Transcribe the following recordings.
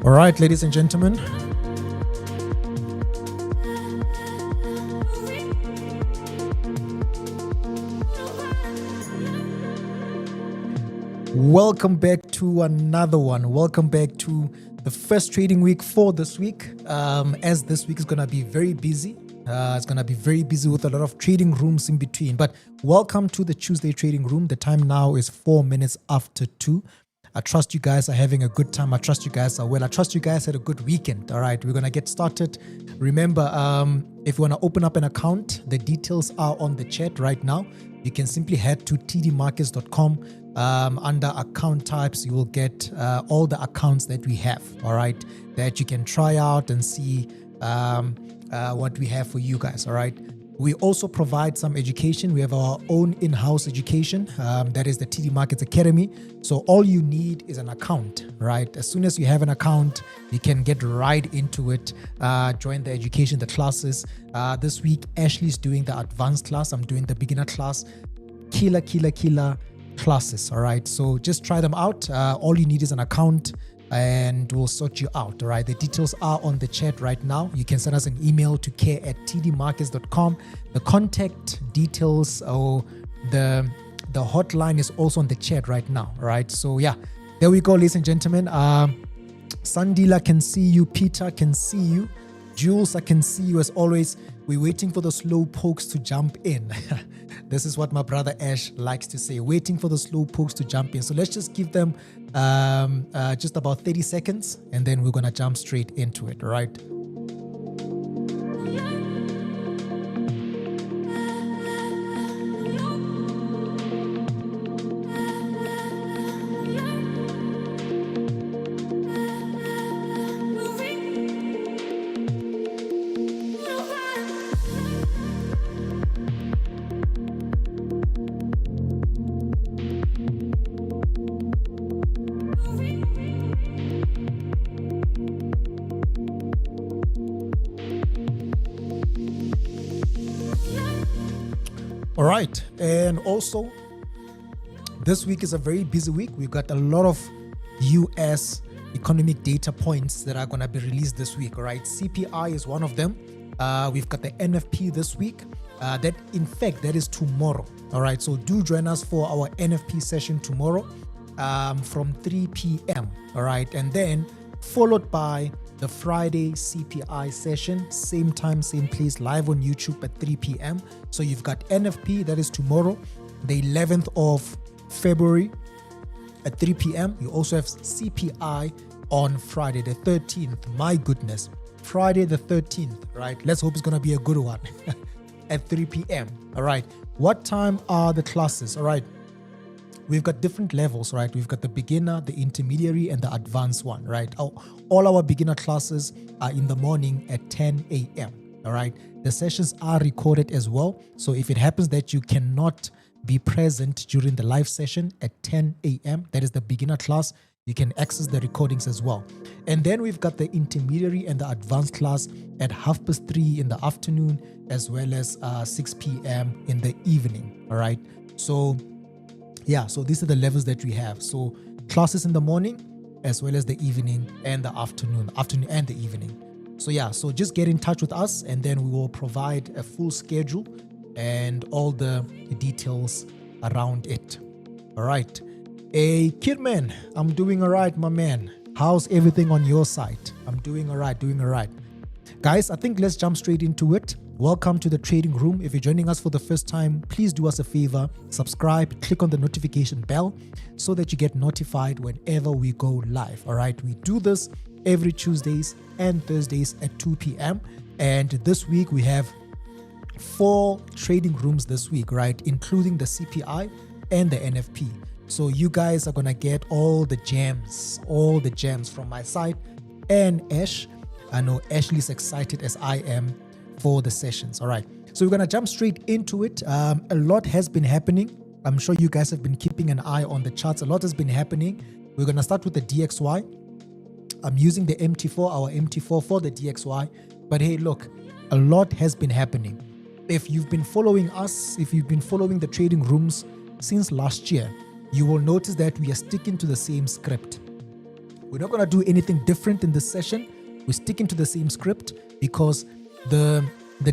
All right, ladies and gentlemen. Welcome back to another one. Welcome back to the first trading week for this week. As this week is going to be very busy. It's going to be very busy with a lot of trading rooms in between. But welcome to the Tuesday trading room. The time now is 4 minutes after 2. I trust you guys are having a good time. I trust you guys are well. I trust you guys had a good weekend. All right, we're going to get started. Remember, if you want to open up an account, the details are on the chat right now. You can simply head to tdmarkets.com. Under account types, you will get all the accounts that we have, all right, that you can try out and see what we have for you guys, all right. We also provide some education. We have our own in-house education. That is the TD Markets Academy. So all you need is an account, right? As soon as you have an account, you can get right into it, join the education, the classes. This week, Ashley's doing the advanced class. I'm doing the beginner class. Killer classes, all right? So just try them out. All you need is an account and we'll sort you out, all right? The details are on the chat right now. You can send us an email to care@tdmarkets.com. The contact details or the hotline is also on the chat right now, all right? So yeah, there we go, ladies and gentlemen. Sandila can see you. Peter can see you. Jules, I can see you as always. We're waiting for the slow pokes to jump in. This is what my brother Ash likes to say, waiting for the slow pokes to jump in. So let's just give them just about 30 seconds and then we're going to jump straight into it, all right? All right, and also this week is a very busy week. We've got a lot of US economic data points that are going to be released this week. All right, CPI is one of them. We've got the NFP this week. That is tomorrow. All right, so do join us for our NFP session tomorrow from 3 p.m. All right, and then followed by the Friday CPI session, same time, same place, live on YouTube at 3 p.m. So you've got NFP, that is tomorrow, the 11th of February at 3 p.m. You also have CPI on Friday the 13th. My goodness, Friday the 13th, right? Let's hope it's going to be a good one at 3 p.m. All right. What time are the classes? All right. We've got different levels, right? We've got the beginner, the intermediary, and the advanced one, right? All our beginner classes are in the morning at 10 a.m., all right? The sessions are recorded as well. So if it happens that you cannot be present during the live session at 10 a.m., that is the beginner class, you can access the recordings as well. And then we've got the intermediary and the advanced class at 3:30 in the afternoon, as well as 6 p.m. in the evening, all right? So yeah, so these are the levels that we have. So classes in the morning, as well as the evening and the afternoon and the evening. So yeah, so just get in touch with us and then we will provide a full schedule and all the details around it. All right. Hey, Kidman, I'm doing all right, my man. How's everything on your side? I'm doing all right, Guys, I think let's jump straight into it. Welcome to the trading room. If you're joining us for the first time, please do us a favor, subscribe, click on the notification bell so that you get notified whenever we go live. All right, we do this every Tuesdays and Thursdays at 2 p.m. And this week we have 4 trading rooms this week, right? Including the CPI and the NFP. So you guys are going to get all the gems from my side and Ash. I know Ashley's excited as I am for the sessions. All right, so we're gonna jump straight into it. A lot has been happening. I'm sure you guys have been keeping an eye on the charts. A lot has been happening. We're gonna start with the DXY. I'm using the MT4, our MT4 for the DXY. But hey, look, a lot has been happening. If you've been following us, if you've been following the trading rooms since last year, you will notice that we are sticking to the same script. We're not going to do anything different in this session. We're sticking to the same script because the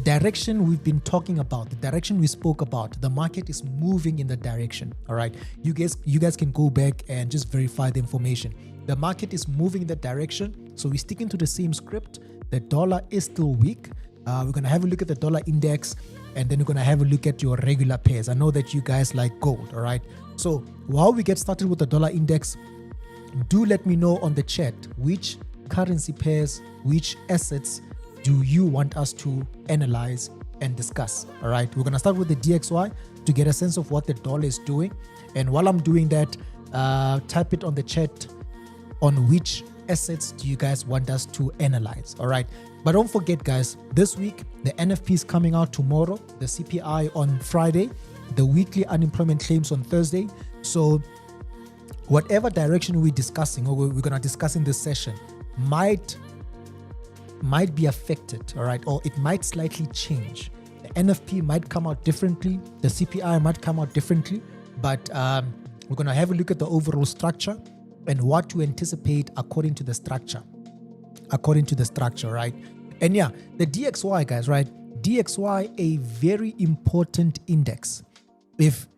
direction we've been talking about, the direction we spoke about, the market is moving in the direction. All right. You guys can go back and just verify the information. The market is moving in that direction. So we're sticking to the same script. The dollar is still weak. We're going to have a look at the dollar index, and then we're going to have a look at your regular pairs. I know that you guys like gold. All right. So while we get started with the dollar index, do let me know on the chat which currency pairs, which assets do you want us to analyze and discuss. All right, we're going to start with the DXY to get a sense of what the dollar is doing. And while I'm doing that, type it on the chat on which assets do you guys want us to analyze. All right, but don't forget, guys, this week the NFP is coming out tomorrow, the CPI on Friday, the weekly unemployment claims on Thursday. So whatever direction we're discussing or we're going to discuss in this session might be affected, all right, or it might slightly change. The NFP might come out differently, the CPI might come out differently, but we're going to have a look at the overall structure and what to anticipate according to the structure, right? And yeah, the DXY, guys, right? DXY, a very important index. If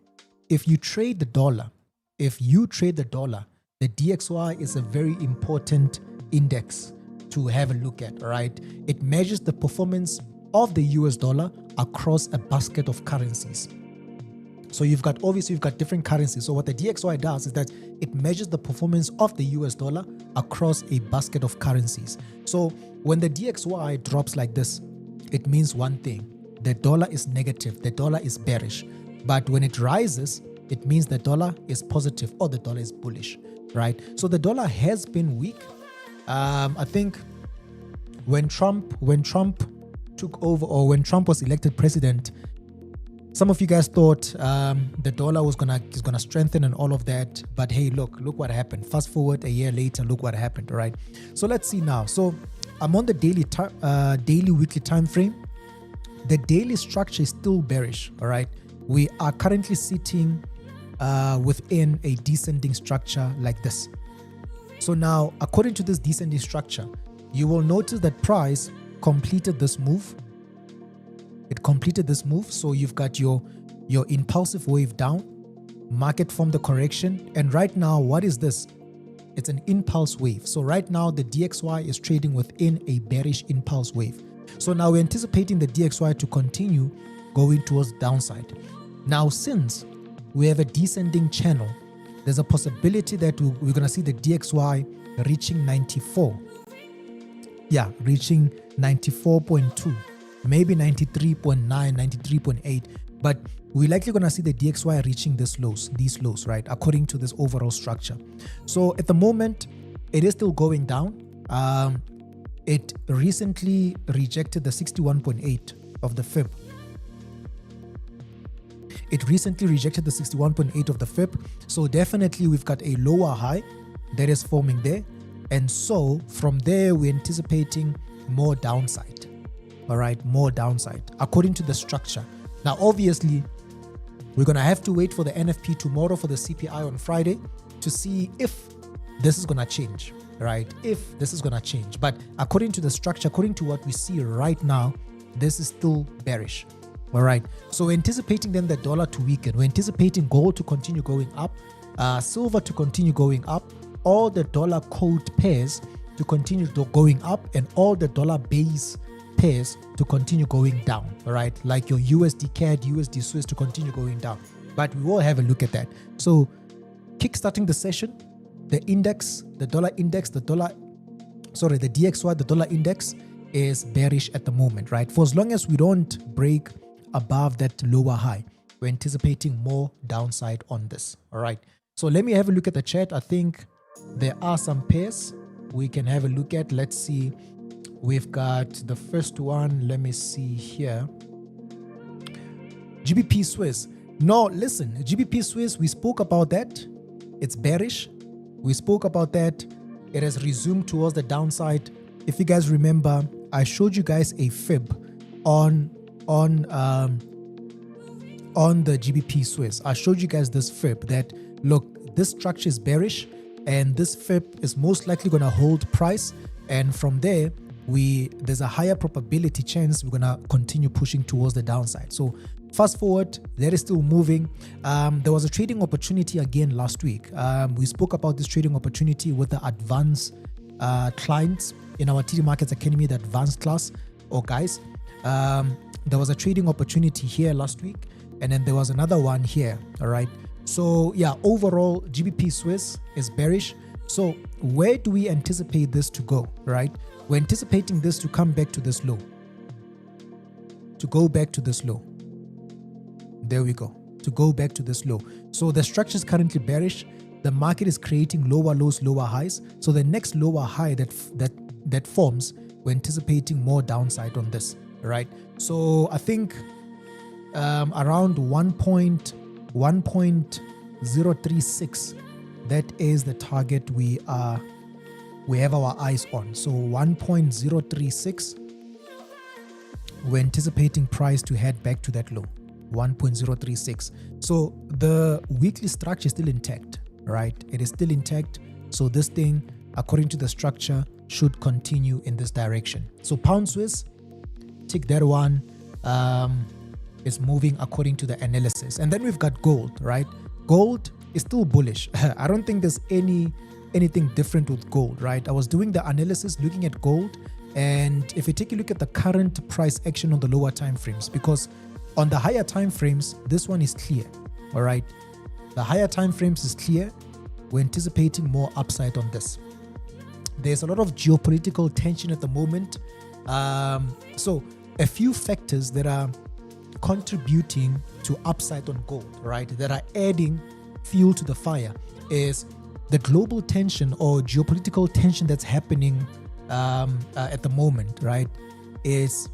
you trade the dollar, the DXY is a very important index to have a look at, all right? It measures the performance of the US dollar across a basket of currencies. So you've got different currencies. So what the DXY does is that it measures the performance of the US dollar across a basket of currencies. So when the DXY drops like this, it means one thing: the dollar is negative, the dollar is bearish. But when it rises, it means the dollar is positive or the dollar is bullish, right? So the dollar has been weak. I think when Trump took over, or when Trump was elected president, some of you guys thought the dollar is gonna strengthen and all of that. But hey, look what happened. Fast forward a year later, look what happened, all right? So let's see now. So I'm on the daily weekly time frame. The daily structure is still bearish, all right? We are currently sitting within a descending structure like this. So now, according to this descending structure, you will notice that price completed this move. It completed this move. So you've got your impulsive wave down, market formed the correction. And right now, what is this? It's an impulse wave. So right now, the DXY is trading within a bearish impulse wave. So now we're anticipating the DXY to continue going towards downside. Now, since we have a descending channel, there's a possibility that we're going to see the DXY reaching 94. Yeah, reaching 94.2, maybe 93.9, 93.8. But we're likely going to see the DXY reaching these lows, right? According to this overall structure. So at the moment, it is still going down. It recently rejected the 61.8 of the fib. It recently rejected the 61.8 of the fib. So definitely we've got a lower high that is forming there. And so from there, we're anticipating more downside. All right, more downside according to the structure. Now, obviously, we're going to have to wait for the NFP tomorrow, for the CPI on Friday, to see if this is going to change, right? If this is going to change. But according to the structure, according to what we see right now, this is still bearish. All right. So we're anticipating then the dollar to weaken. We're anticipating gold to continue going up, silver to continue going up, all the dollar code pairs to continue going up, and all the dollar base pairs to continue going down. All right. Like your USD CAD, USD Swiss to continue going down. But we will have a look at that. So kickstarting the session, the index, the dollar index, the DXY, the dollar index is bearish at the moment, right? For as long as we don't break above that lower high, we're anticipating more downside on this. All right. So let me have a look at the chart. I think there are some pairs we can have a look at. Let's see. We've got the first one. Let me see here. GBP Swiss. No, listen, GBP Swiss, we spoke about that. It's bearish. We spoke about that. It has resumed towards the downside. If you guys remember, I showed you guys a fib on the GBP Swiss. I showed you guys this fib that, look, this structure is bearish. and this FIP is most likely going to hold price, and from there there's a higher probability chance we're going to continue pushing towards the downside. So fast forward, that is still moving. There was a trading opportunity again last week. We spoke about this trading opportunity with the advanced clients in our TD Markets Academy, the advanced class or guys. There was a trading opportunity here last week, and then there was another one here. All right. So yeah, overall GBP Swiss is bearish. So where do we anticipate this to go? Right, we're anticipating this to come back to this low, to go back to this low. There we go, to go back to this low. So the structure is currently bearish. The market is creating lower lows, lower highs. So the next lower high that forms, we're anticipating more downside on this. Right, so I think around 1.036, that is the target we have our eyes on. So 1.036, we're anticipating price to head back to that low, 1.036. So the weekly structure is still intact, right? It is still intact. So this thing, according to the structure, should continue in this direction. So pound Swiss, tick that one, is moving according to the analysis. And then we've got gold, right? Gold is still bullish. I don't think there's anything different with gold, right? I was doing the analysis looking at gold, and if you take a look at the current price action on the lower time frames, because on the higher time frames, this one is clear. All right, the higher time frames is clear. We're anticipating more upside on this. There's a lot of geopolitical tension at the moment. So a few factors that are contributing to upside on gold, right, that are adding fuel to the fire, is the global tension or geopolitical tension that's happening at the moment, right? It's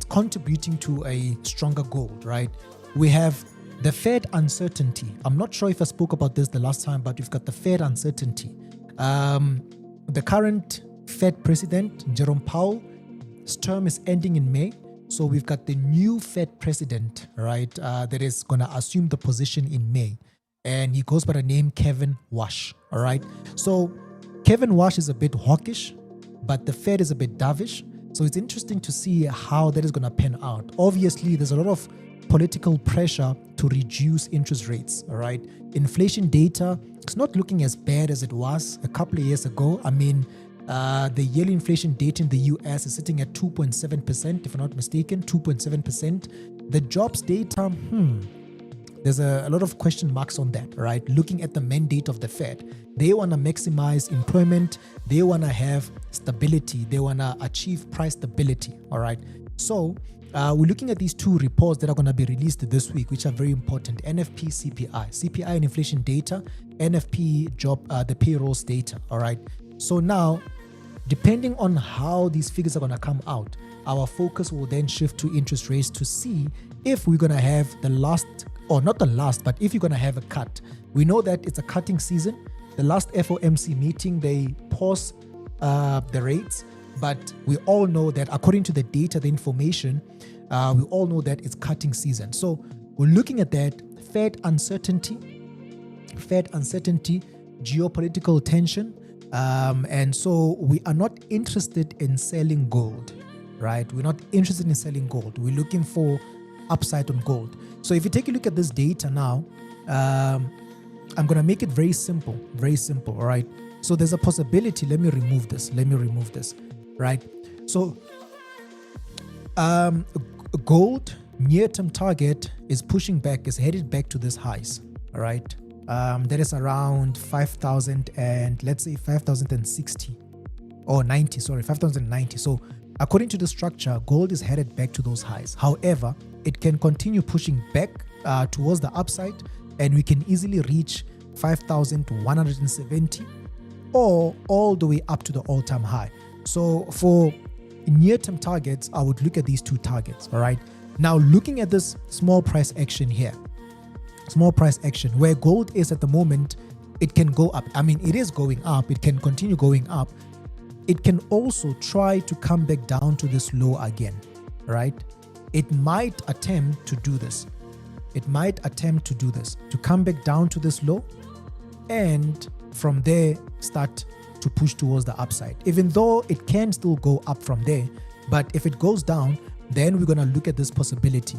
contributing to a stronger gold, right? We have the Fed uncertainty. I'm not sure if I spoke about this the last time, but we've got the Fed uncertainty. The current Fed president, Jerome Powell's term is ending in May. So we've got the new Fed president, right, that is going to assume the position in May. And he goes by the name Kevin Warsh, all right? So Kevin Warsh is a bit hawkish, but the Fed is a bit dovish. So it's interesting to see how that is going to pan out. Obviously, there's a lot of political pressure to reduce interest rates, all right? Inflation data, it's not looking as bad as it was a couple of years ago. I mean, the yearly inflation data in the US is sitting at 2.7%, if I'm not mistaken, 2.7%. The jobs data, there's a lot of question marks on that, right? Looking at the mandate of the Fed, they want to maximize employment. They want to have stability. They want to achieve price stability, all right? So we're looking at these two reports that are going to be released this week, which are very important. NFP, CPI and inflation data, NFP job, the payrolls data, all right? So now, depending on how these figures are going to come out, our focus will then shift to interest rates to see if we're going to have the last, or not the last, but if you're going to have a cut. We know that it's a cutting season. The last FOMC meeting, they paused the rates, but we all know that according to the data, the information, we all know that it's cutting season. So we're looking at that Fed uncertainty, geopolitical tension. And so we are not interested in selling gold, right? We're not interested in selling gold. We're looking for upside on gold. So if you take a look at this data now, I'm going to make it very simple, all right? So there's a possibility, let me remove this, right? So gold near-term target is pushing back, is headed back to this highs, all right? That is around 5,000 and let's say 5,060 or 90, 5,090. So according to the structure, gold is headed back to those highs. However, it can continue pushing back towards the upside, and we can easily reach 5,170 or all the way up to the all-time high. So for near-term targets, I would look at these two targets, all right? Now, looking at this small price action here, where gold is at the moment, it can go up. I mean, it is going up. It can continue going up. It can also try to come back down to this low again, right? It might attempt to do this. To come back down to this low and from there start to push towards the upside, even though it can still go up from there. But if it goes down, then we're going to look at this possibility.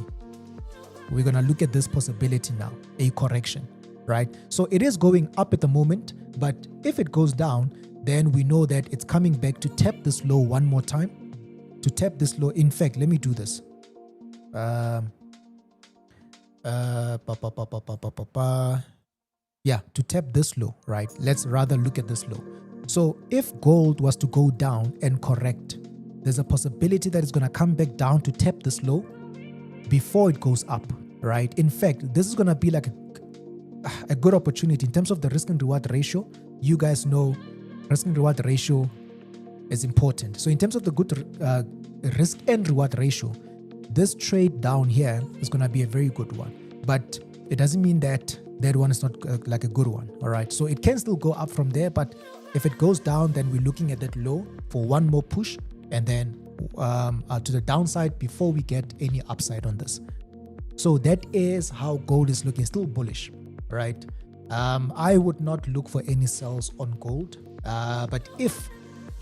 We're going to look at this possibility now, a correction, right? So it is going up at the moment, but if it goes down, then we know that it's coming back to tap this low one more time, to tap this low. In fact, let me do this. Yeah, to tap this low, right? Let's rather look at this low. So if gold was to go down and correct, there's a possibility that it's going to come back down to tap this low before it goes up, right? In fact, this is going to be like a good opportunity in terms of the risk and reward ratio. You guys know risk and reward ratio is important. So in terms of the good risk and reward ratio, this trade down here is going to be a very good one, but it doesn't mean that that one is not like a good one. All right, so it can still go up from there, but if it goes down, then we're looking at that low for one more push, and then to the downside before we get any upside on this. So that is how gold is looking, still bullish, right? I would not look for any sells on gold, but if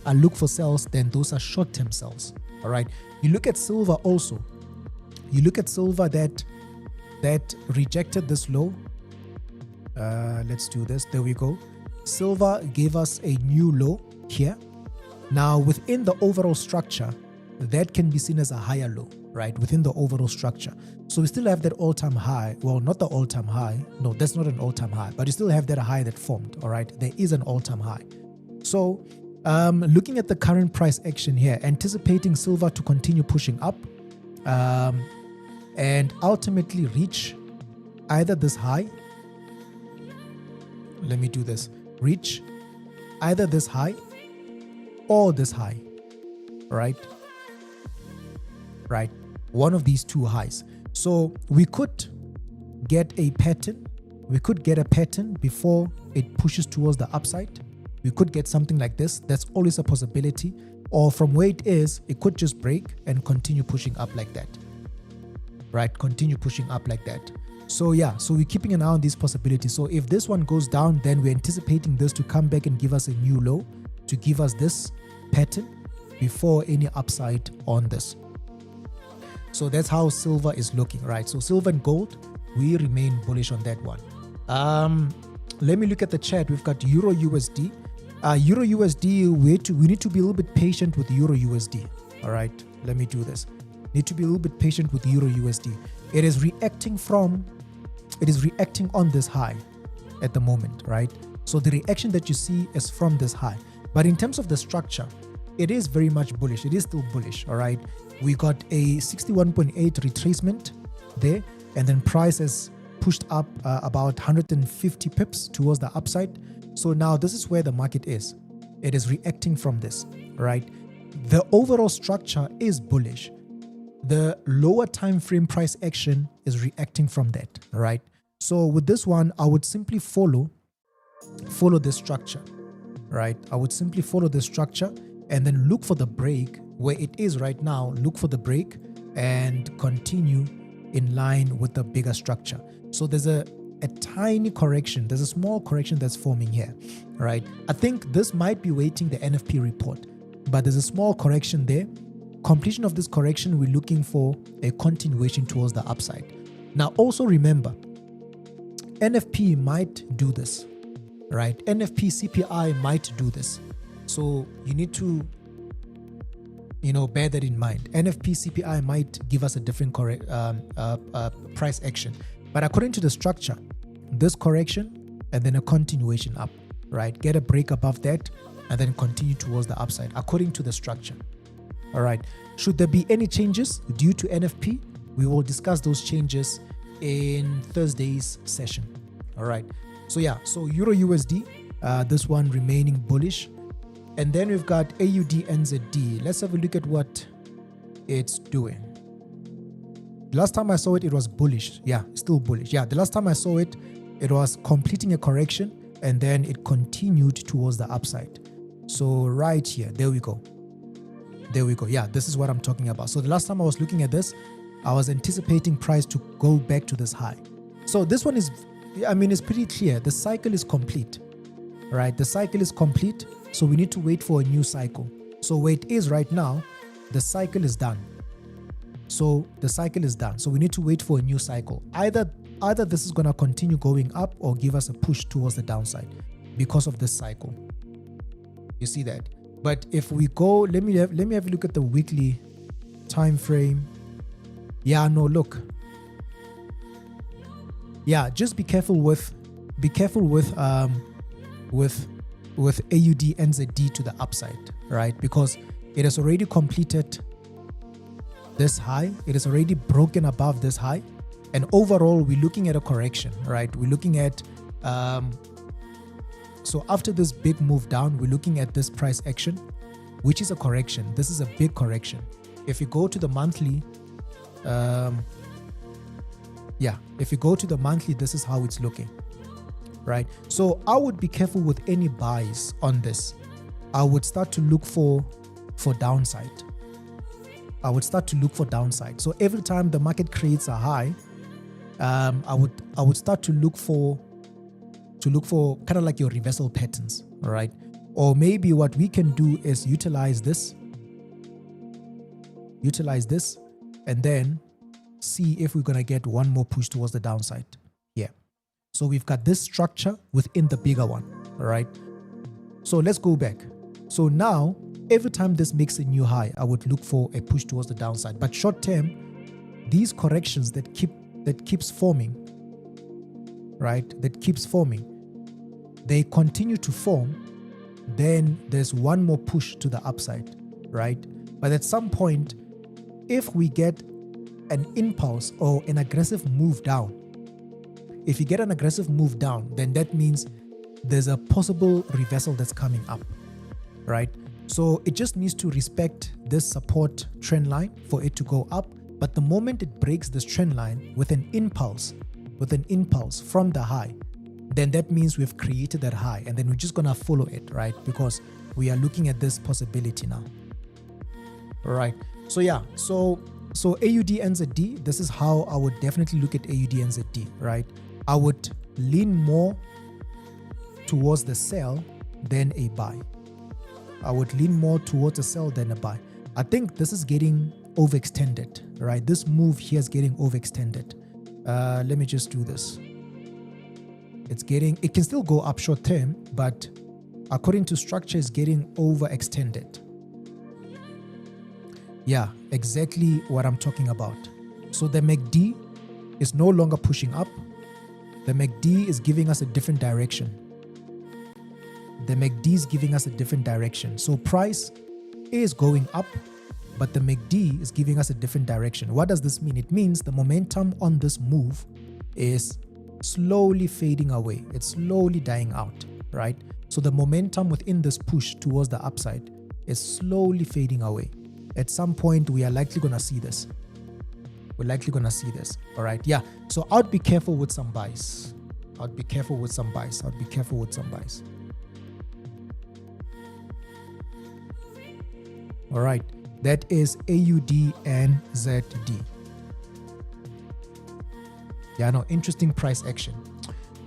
I look for sells, then those are short-term sells. All right, you look at silver also. You look at silver that rejected this low. Let's do this. There we go. Silver gave us a new low here. Now within the overall structure, that can be seen as a higher low, right? Within the overall structure. So we still have that all-time high. Well, not the all-time high. No, that's not an all-time high, but you still have that high that formed. All right, there is an all-time high. So looking at the current price action here, anticipating silver to continue pushing up and ultimately reach either this high. Let me do this. Reach either this high or this high, right? Right. One of these two highs. So we could get a pattern. We could get a pattern before it pushes towards the upside. We could get something like this. That's always a possibility. Or from where it is, it could just break and continue pushing up like that. Right? Continue pushing up like that. So yeah, so we're keeping an eye on these possibilities. So if this one goes down, then we're anticipating this to come back and give us a new low, to give us this pattern before any upside on this. So that's how silver is looking, right? So silver and gold, we remain bullish on that one. Let me look at the chart. We've got Euro USD. Euro USD, we need to be a little bit patient with Euro USD. All right, let me do this. Need to be a little bit patient with Euro USD. It is reacting on this high at the moment, right? So the reaction that you see is from this high. But in terms of the structure, it is very much bullish. It is still bullish, all right? We got a 61.8 retracement there, and then price has pushed up about 150 pips towards the upside. So now this is where the market is. It is reacting from this, right? The overall structure is bullish. The lower time frame price action is reacting from that, right? So with this one, I would simply follow this structure, right? I would simply follow the structure and then look for the break where it is right now. Look for the break and continue in line with the bigger structure. So there's a tiny correction. There's a small correction that's forming here, right? I think this might be waiting the NFP report, but there's a small correction there. Completion of this correction, we're looking for a continuation towards the upside. Now, also remember, NFP might do this, right? NFP CPI might do this. So you need to, bear that in mind. NFP CPI might give us a different price action. But according to the structure, this correction and then a continuation up, right? Get a break above that and then continue towards the upside according to the structure. All right. Should there be any changes due to NFP, we will discuss those changes in Thursday's session. All right. So yeah, so Euro USD, this one remaining bullish. And then we've got AUD NZD. Let's have a look at what it's doing. The last time I saw it, it was bullish. Yeah, still bullish. Yeah, the last time I saw it, it was completing a correction and then it continued towards the upside. So right here, there we go. There we go. Yeah, this is what I'm talking about. So the last time I was looking at this, I was anticipating price to go back to this high. So this one is, it's pretty clear. The cycle is complete. right? The cycle is complete, so we need to wait for a new cycle. So where it is right now, the cycle is done. So the cycle is done. So we need to wait for a new cycle. Either this is going to continue going up or give us a push towards the downside because of this cycle. You see that? But if we go, let me have a look at the weekly time frame. Yeah, no, look. Yeah, just be careful with AUD NZD to the upside, right? Because it has already completed this high. It has already broken above this high. And overall, we're looking at a correction, right? We're looking at, so after this big move down, we're looking at this price action, which is a correction. This is a big correction. If you go to the monthly, if you go to the monthly, this is how it's looking, right? So I would be careful with any buys on this. I would start to look for downside. I would start to look for downside. So every time the market creates a high, I would start to look for kind of like your reversal patterns, all right? Or maybe what we can do is utilize this, and then see if we're going to get one more push towards the downside here. So we've got this structure within the bigger one, all right? So let's go back. So now, every time this makes a new high, I would look for a push towards the downside. But short term, these corrections that keeps forming, right? That keeps forming, they continue to form, then there's one more push to the upside, right? But at some point, if we get an impulse or an aggressive move down, if you get an aggressive move down, then that means there's a possible reversal that's coming up, right? So it just needs to respect this support trend line for it to go up. But the moment it breaks this trend line with an impulse from the high, then that means we've created that high, and then we're just gonna follow it, right? Because we are looking at this possibility now. All right. So yeah, so AUD NZD, this is how I would definitely look at AUD NZD, right? I would lean more towards the sell than a buy. I would lean more towards a sell than a buy. I think this is getting overextended, right? This move here is getting overextended. Let me just do this. It can still go up short term, but according to structure, it's getting overextended. Yeah, exactly what I'm talking about. So the MACD is no longer pushing up. The MACD is giving us a different direction. The MACD is giving us a different direction. So price is going up, but the MACD is giving us a different direction. What does this mean? It means the momentum on this move is slowly fading away. It's slowly dying out, right? So the momentum within this push towards the upside is slowly fading away. At some point, we are likely going to see this. We're likely going to see this, all right? Yeah, so I'd be careful with some buys. All right, that is AUD and ZD. Yeah, no, interesting price action.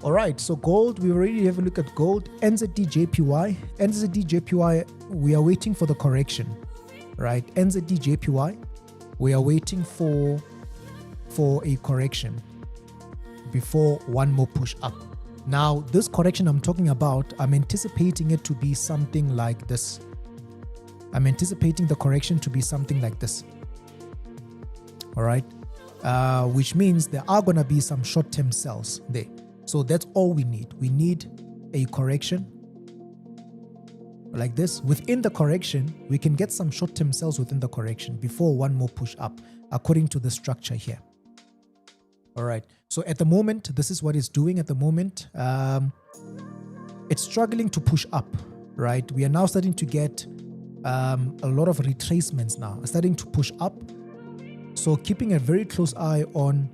All right, so gold, we already have a look at gold. NZD JPY. NZD JPY, we are waiting for the correction, right? NZD JPY, we are waiting for a correction before one more push up. Now, this correction I'm talking about, I'm anticipating it to be something like this. I'm anticipating the correction to be something like this. All right. Which means there are going to be some short-term sells there. So that's all we need. We need a correction like this. Within the correction, we can get some short-term sells within the correction before one more push up, according to the structure here. All right. So at the moment, this is what it's doing at the moment. It's struggling to push up, right? We are now starting to get a lot of retracements now, starting to push up. So keeping a very close eye on,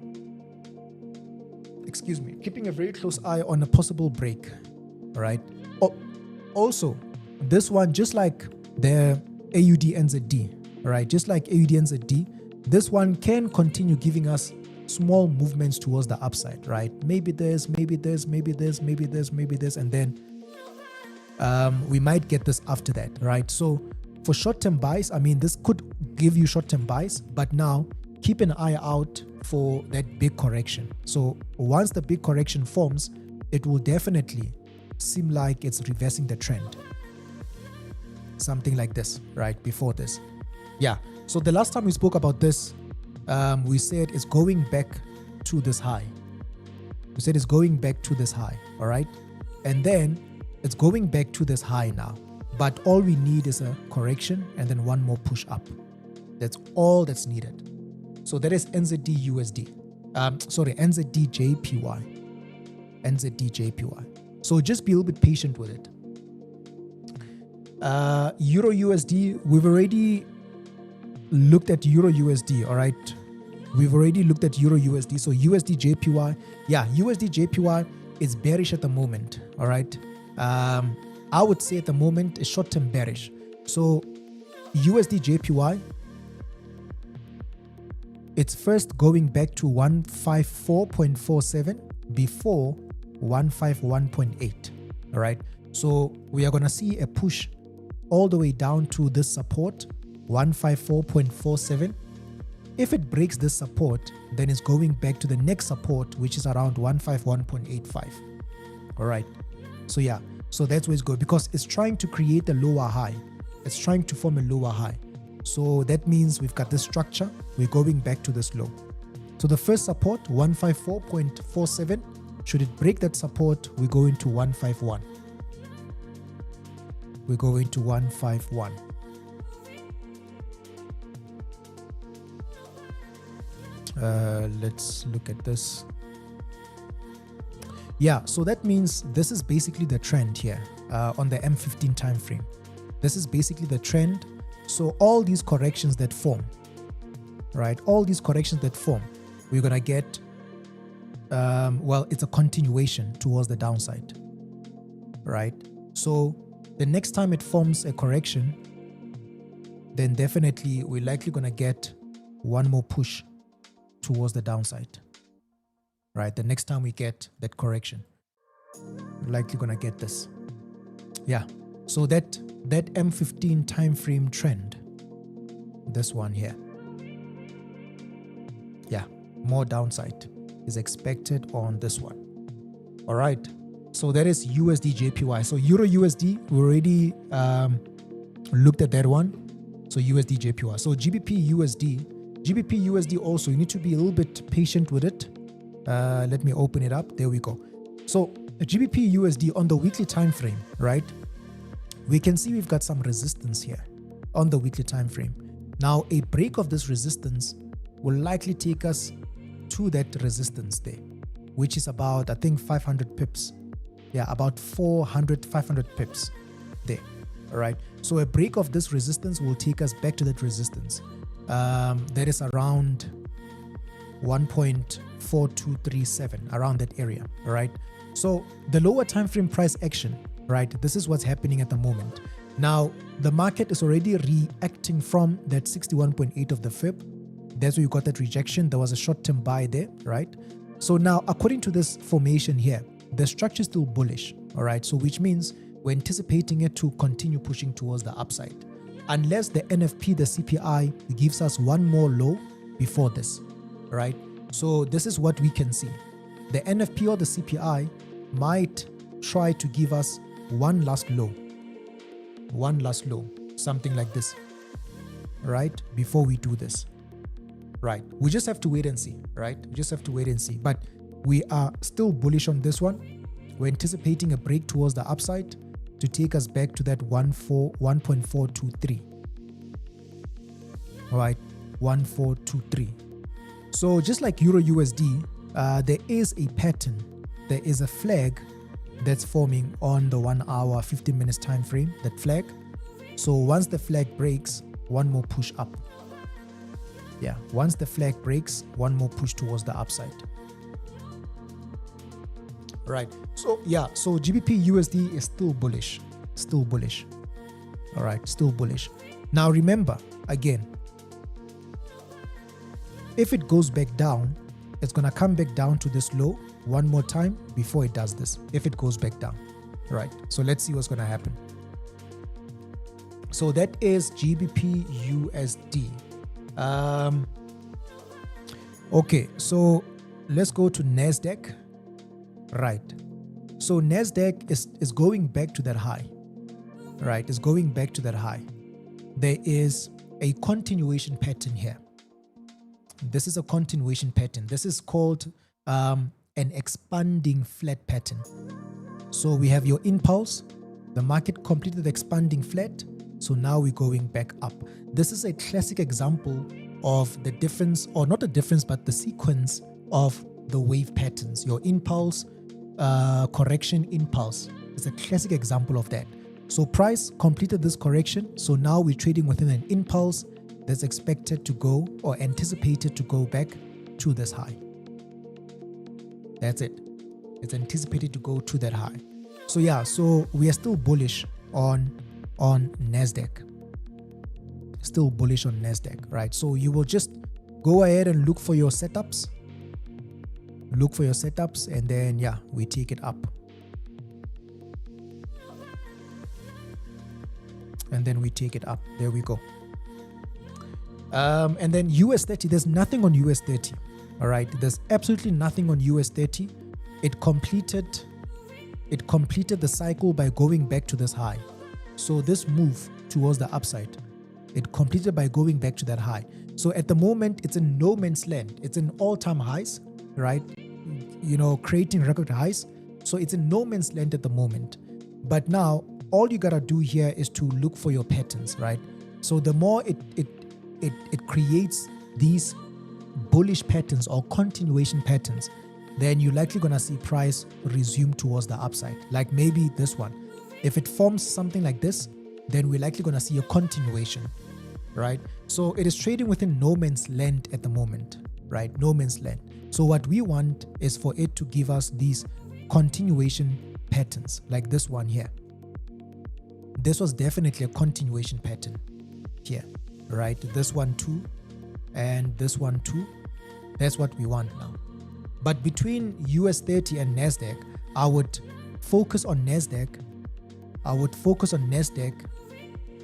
keeping a very close eye on a possible break, all right? Also, this one, just like the AUD NZD, all right? Just like AUD NZD, this one can continue giving us small movements towards the upside, right? Maybe this, maybe this, maybe this, maybe this, maybe this, and then we might get this after that, right? So for short-term buys, I mean, this could give you short-term buys, but now keep an eye out for that big correction. So once the big correction forms, it will definitely seem like it's reversing the trend. Something like this, right? Before this. Yeah. So the last time we spoke about this, we said it's going back to this high. We said it's going back to this high, all right? And then it's going back to this high now. But all we need is a correction and then one more push up. That's all that's needed. So that is NZD USD. NZD JPY. NZD JPY. So just be a little bit patient with it. Euro USD, we've already looked at Euro USD, all right? We've already looked at Euro USD. So USD JPY, yeah, USD JPY is bearish at the moment, all right? I would say at the moment it's short-term bearish. So USD JPY, it's first going back to 154.47 before 151.8, all right? So we are going to see a push all the way down to this support, 154.47. If it breaks this support, then it's going back to the next support, which is around 151.85. All right. So yeah, so that's where it's going because it's trying to create a lower high. It's trying to form a lower high. So that means we've got this structure. We're going back to this low. So the first support, 154.47. Should it break that support, we go into 151. We go into 151. Let's look at this. Yeah, so that means this is basically the trend here on the M15 time frame. This is basically the trend. So all these corrections that form, right? All these corrections that form, we're gonna get. Well, it's a continuation towards the downside, right? So the next time it forms a correction, then definitely we're likely gonna get one more push towards the downside, right? The next time we get that correction, we're likely gonna get this. Yeah, so that M15 time frame trend, this one here, yeah, more downside is expected on this one. All right, so that is USD JPY. So Euro USD, we already looked at that one. So USD JPY. So GBP USD also, you need to be a little bit patient with it. Let me open it up. There we go. So GBP USD on the weekly time frame, right? We can see we've got some resistance here on the weekly time frame. Now a break of this resistance will likely take us to that resistance there, which is about, I think, 500 pips. Yeah, about 500 pips there. All right. So a break of this resistance will take us back to that resistance. That is around 1.4237, around that area. All right. So the lower time frame price action, right? This is what's happening at the moment. Now the market is already reacting from that 61.8 of the fib. That's where you got that rejection. There was a short-term buy there, right? So now, according to this formation here, the structure is still bullish, all right? So which means we're anticipating it to continue pushing towards the upside. Unless the NFP, the CPI, gives us one more low before this, right? So this is what we can see. The NFP or the CPI might try to give us one last low, something like this, right? Before we do this. Right. We just have to wait and see, right? We just have to wait and see. But we are still bullish on this one. We're anticipating a break towards the upside to take us back to that 1.423. All right, 1.423. So just like Euro USD, there is a pattern. There is a flag that's forming on the 1 hour, 15 minutes time frame, that flag. So once the flag breaks, one more push up. Yeah, once the flag breaks, one more push towards the upside. Right. So yeah, so GBP USD is still bullish. All right, still bullish. Now remember, again, if it goes back down, it's going to come back down to this low one more time before it does this, if it goes back down. right? So let's see what's going to happen. So that is GBP USD. Okay, so let's go to NASDAQ. Right. So NASDAQ is going back to that high. Right, it's going back to that high. There is a continuation pattern here. This is a continuation pattern. This is called an expanding flat pattern. So we have your impulse. The market completed expanding flat. So now we're going back up. This is a classic example of the difference, or not the difference, but the sequence of the wave patterns. Your impulse, correction, impulse. It's a classic example of that. So price completed this correction. So now we're trading within an impulse that's expected to go, or anticipated to go back to this high. That's it. It's anticipated to go to that high. So yeah, so we are still bullish on NASDAQ. Still bullish on NASDAQ, right? So you will just go ahead and look for your setups. Look for your setups, and then yeah, we take it up. And then we take it up. There we go. And then US30, there's nothing on US30. All right, there's absolutely nothing on US30. It completed the cycle by going back to this high. So this move towards the upside, it completed by going back to that high. So at the moment, it's in no man's land. It's in all-time highs, right? You know, creating record highs. So it's in no man's land at the moment. But now, all you gotta do here is to look for your patterns, right? So the more it creates these bullish patterns or continuation patterns, then you're likely gonna see price resume towards the upside. Like maybe this one. If it forms something like this, then we're likely gonna see a continuation, right? So it is trading within no man's land at the moment, right? No man's land. So what we want is for it to give us these continuation patterns, like this one here. This was definitely a continuation pattern here, right? This one too, and this one too. That's what we want now. But between US30 and NASDAQ, I would focus on NASDAQ.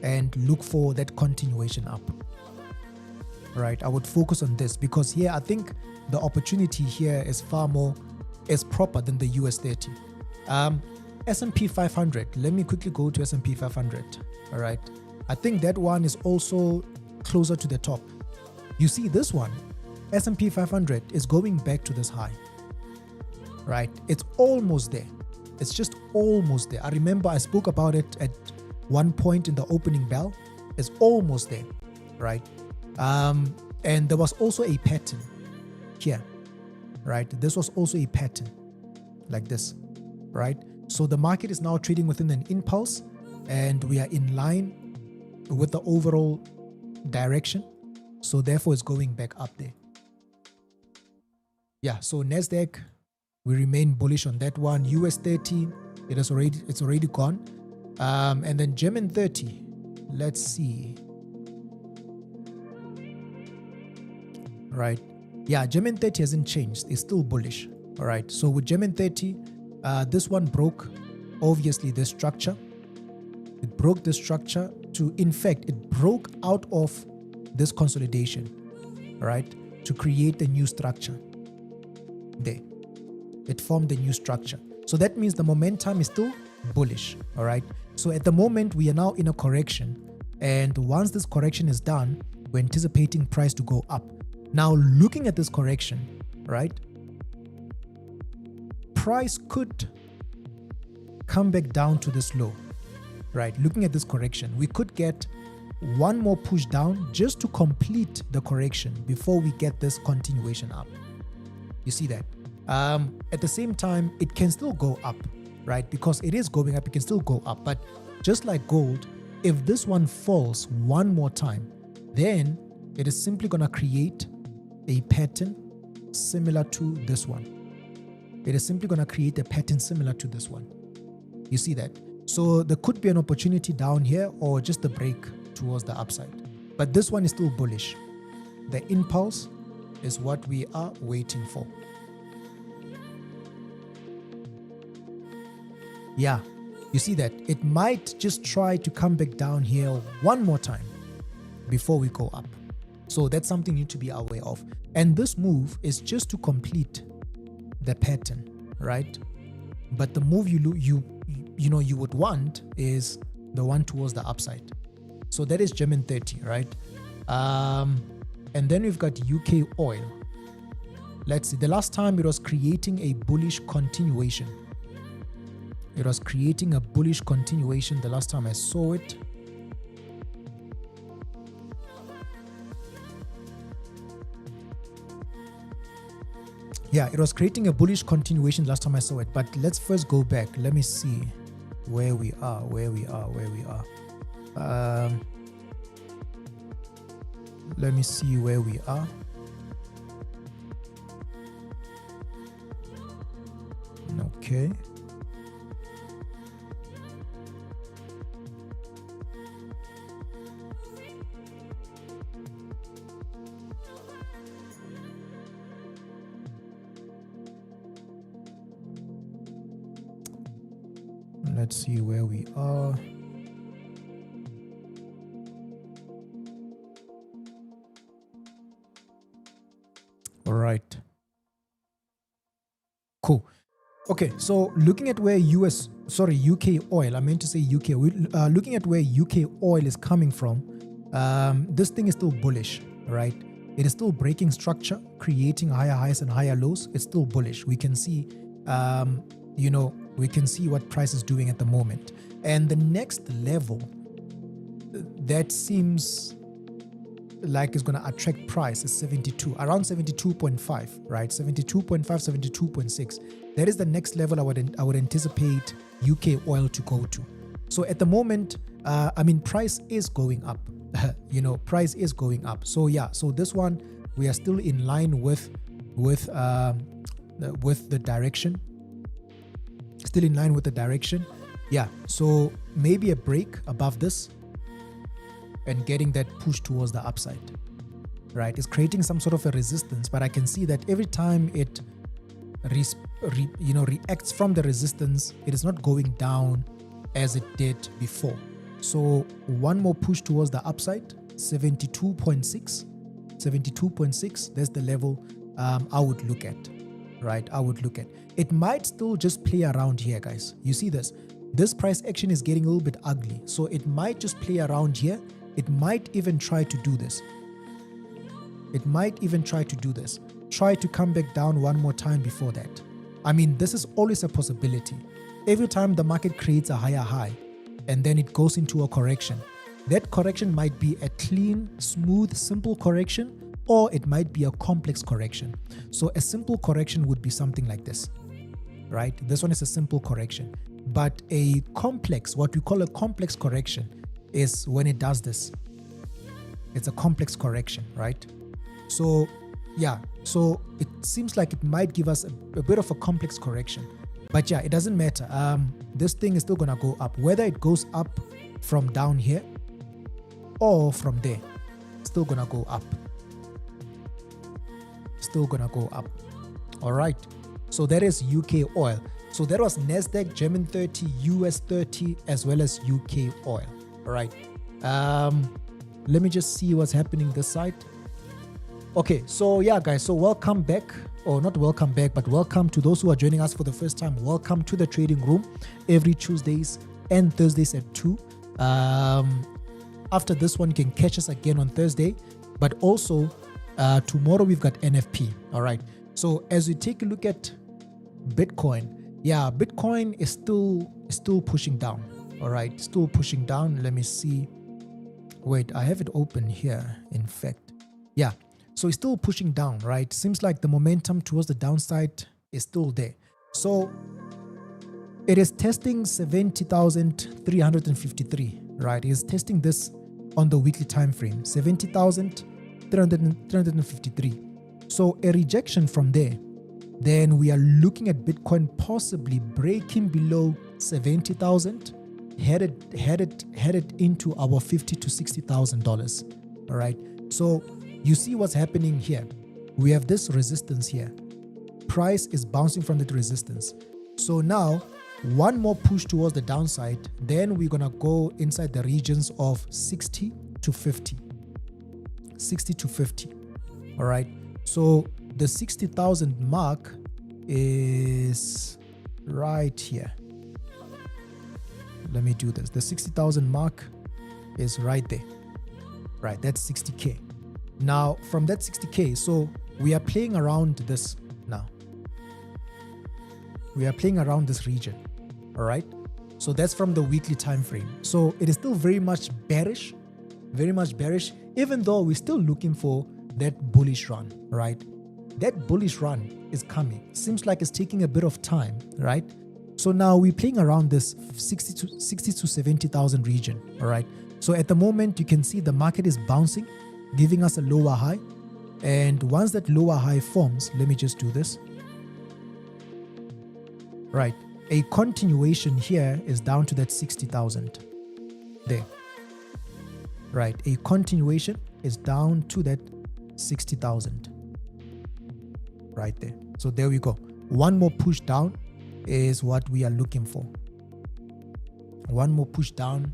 And look for that continuation up, right? I would focus on this because here, I think the opportunity here is far more, is proper than the US30. S&P 500, let me quickly go to S&P 500, all right? I think that one is also closer to the top. You see this one, S&P 500 is going back to this high, right? It's almost there. It's just almost there. I remember I spoke about it at one point in the opening bell. It's almost there, right? And there was also a pattern here, right? This was also a pattern like this, right? So the market is now trading within an impulse, and we are in line with the overall direction. So therefore, it's going back up there. Yeah, so NASDAQ, we remain bullish on that one. US30, it's already gone. And then German 30, let's see. Right. Yeah, German 30 hasn't changed. It's still bullish. All right. So with German 30, this one broke, obviously, the structure. It broke the structure to, in fact, it broke out of this consolidation, right, to create a new structure. There. It formed a new structure. So that means the momentum is still bullish, all right? So at the moment, we are now in a correction. And once this correction is done, we're anticipating price to go up. Now, looking at this correction, right, price could come back down to this low, right? Looking at this correction, we could get one more push down just to complete the correction before we get this continuation up. You see that? At the same time, it can still go up, right? Because it is going up, it can still go up. But just like gold, if this one falls one more time, then it is simply going to create a pattern similar to this one. It is simply going to create a pattern similar to this one. You see that? So there could be an opportunity down here or just a break towards the upside. But this one is still bullish. The impulse is what we are waiting for. Yeah, You see that? It might just try to come back down here one more time before we go up. So that's something you need to be aware of. And this move is just to complete the pattern, right? But the move you would want is the one towards the upside. So that is German 30, right? And then we've got UK oil. Let's see. The last time it was creating a bullish continuation. It was creating a bullish continuation the last time I saw it. Yeah, it was creating a bullish continuation last time I saw it. But let's first go back. Let me see where we are. Let me see where we are. Okay. Let's see where we are. All right. Cool. Okay, so looking at where UK oil, I meant to say UK, looking at where UK oil is coming from, this thing is still bullish, right? It is still breaking structure, creating higher highs and higher lows. It's still bullish. We can see, we can see what price is doing at the moment. And the next level that seems like is going to attract price is 72, around 72.5, right? 72.5, 72.6. That is the next level I would anticipate UK oil to go to. So at the moment, price is going up. Price is going up. So yeah, so this one we are still in line with the direction. Still in line with the direction. Yeah, so maybe a break above this and getting that push towards the upside, right? It's creating some sort of a resistance, but I can see that every time it reacts from the resistance, it is not going down as it did before. So one more push towards the upside, 72.6, that's the level I would look at, right? I would look at. It might still just play around here, guys. You see this? This price action is getting a little bit ugly. So it might just play around here. It might even try to do this. Try to come back down one more time before that. This is always a possibility. Every time the market creates a higher high and then it goes into a correction, that correction might be a clean, smooth, simple correction, or it might be a complex correction. So a simple correction would be something like this, right? This one is a simple correction. But a complex, what we call a complex correction, is when it does this. It's a complex correction, right? So yeah, so it seems like it might give us a bit of a complex correction. But yeah, it doesn't matter. This thing is still gonna go up. Whether it goes up from down here or from there, it's still gonna go up. All right. So that is UK oil. So that was Nasdaq, German 30, US 30, as well as UK oil. All right. Let me just see what's happening this side. Okay, so yeah, guys, so welcome back, or not welcome back, but welcome to those who are joining us for the first time. Welcome to the trading room every Tuesdays and Thursdays at 2. After this one, you can catch us again on Thursday, but also tomorrow we've got NFP. All right. So as we take a look at Bitcoin, yeah, Bitcoin is still pushing down. All right, still pushing down. Let me see. Wait, I have it open here. In fact, yeah. So it's still pushing down, right? Seems like the momentum towards the downside is still there. So it is testing 70,353, right? It is testing this on the weekly time frame, 70,353. So a rejection from there, then we are looking at Bitcoin possibly breaking below 70,000, headed into our $50,000 to $60,000. All right. So you see what's happening here. We have this resistance here. Price is bouncing from that resistance. So now one more push towards the downside, then we're going to go inside the regions of 60 to 50. 60 to 50. All right. So the 60,000 mark is right here. Let me do this. The 60,000 mark is right there. Right. That's 60K. Now from that 60K, so we are playing around this now. We are playing around this region. All right. So that's from the weekly time frame. So it is still very much bearish, even though we're still looking for that bullish run, right? That bullish run is coming. Seems like it's taking a bit of time, right? So now we're playing around this 60 to 70,000 region, all right? So at the moment, you can see the market is bouncing, giving us a lower high. And once that lower high forms, let me just do this. Right, a continuation here is down to that 60,000 there. Right, a continuation is down to that 60,000 right there. So there we go. One more push down is what we are looking for. One more push down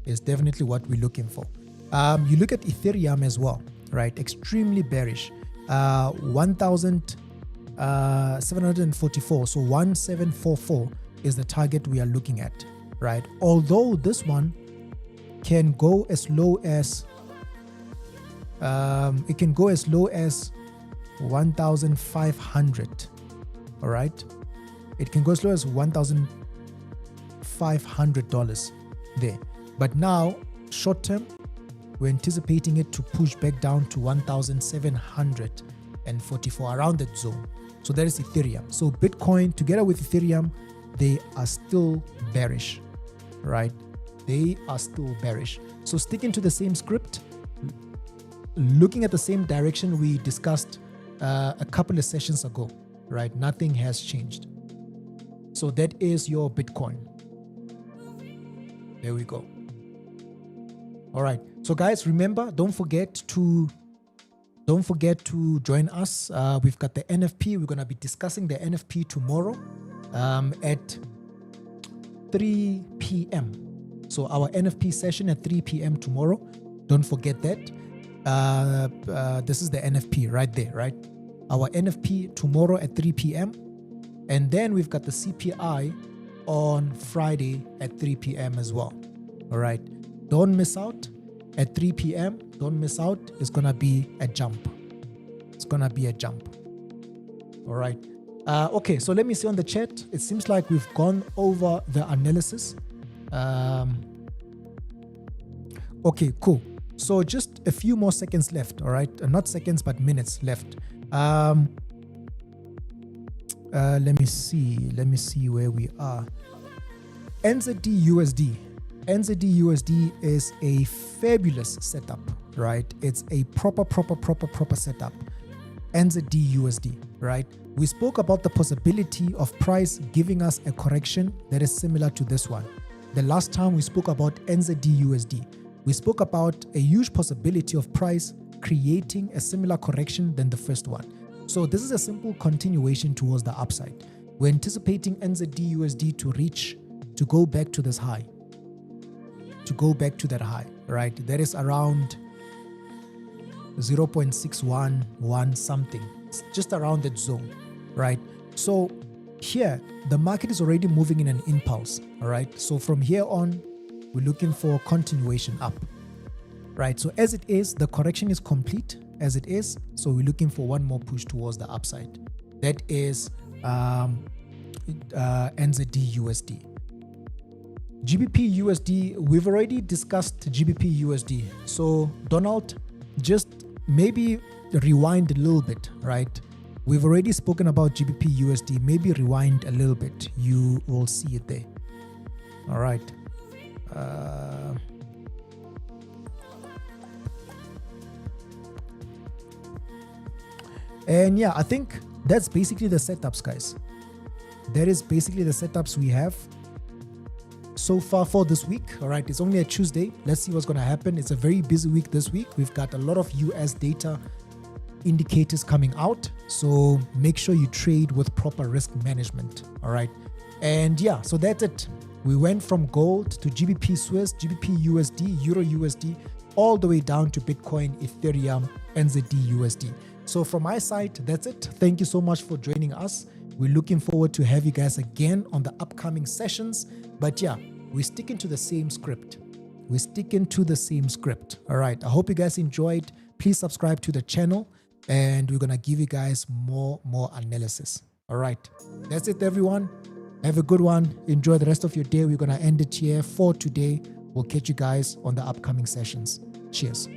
is definitely what we're looking for. You look at Ethereum as well, right? Extremely bearish. 1,744. So 1744 is the target we are looking at, right? Although this one can go as low as it can go as low as 1,500. All right, it can go as low as $1,500 there. But now, short term, we're anticipating it to push back down to 1,744, around that zone. So that is Ethereum. So Bitcoin together with Ethereum, they are still bearish, right? They are still bearish. So sticking to the same script, looking at the same direction we discussed a couple of sessions ago, right? Nothing has changed. So that is your Bitcoin. There we go. All right. So guys, remember, don't forget to join us. We've got the NFP. We're going to be discussing the NFP tomorrow at 3 p.m. So our NFP session at 3 p.m. tomorrow. Don't forget that. This is the NFP right there, right? Our NFP tomorrow at 3 p.m. And then we've got the CPI on Friday at 3 p.m. as well. All right. Don't miss out at 3 p.m. Don't miss out. It's going to be a jump. It's going to be a jump. All right. Okay. So let me see on the chat. It seems like we've gone over the analysis. Okay, cool. So just a few more seconds left. All right. Not seconds, but minutes left. Let me see where we are. NZD USD is a fabulous setup, right? It's a proper setup. NZD USD, right? We spoke about the possibility of price giving us a correction that is similar to this one. The last time we spoke about NZD USD, we spoke about a huge possibility of price creating a similar correction than the first one. So this is a simple continuation towards the upside. We're anticipating NZD USD to go back to this high. To go back to that high, right? That is around 0.611 something. It's just around that zone, right? So here, the market is already moving in an impulse, all right? So from here on, we're looking for continuation up, right? So as it is, the correction is complete as it is. So we're looking for one more push towards the upside. That is NZD USD. GBP USD, we've already discussed GBP USD. So Donald, just maybe rewind a little bit, right? We've already spoken about GBP USD. Maybe rewind a little bit. You will see it there. All right. And yeah, I think that's basically the setups, guys. That is basically the setups we have so far for this week. All right, it's only a Tuesday. Let's see what's going to happen. It's a very busy week this week. We've got a lot of US data indicators coming out, so make sure you trade with proper risk management. All right, And yeah, so that's it. We went from gold to GBP Swiss, GBP USD, Euro USD, all the way down to Bitcoin, Ethereum, NZD USD. So from my side, that's it. Thank you so much for joining us. We're looking forward to have you guys again on the upcoming sessions. But yeah, we're sticking to the same script. We're sticking to the same script. All right. I hope you guys enjoyed. Please subscribe to the channel and we're going to give you guys more analysis. All right. That's it, everyone. Have a good one. Enjoy the rest of your day. We're going to end it here for today. We'll catch you guys on the upcoming sessions. Cheers.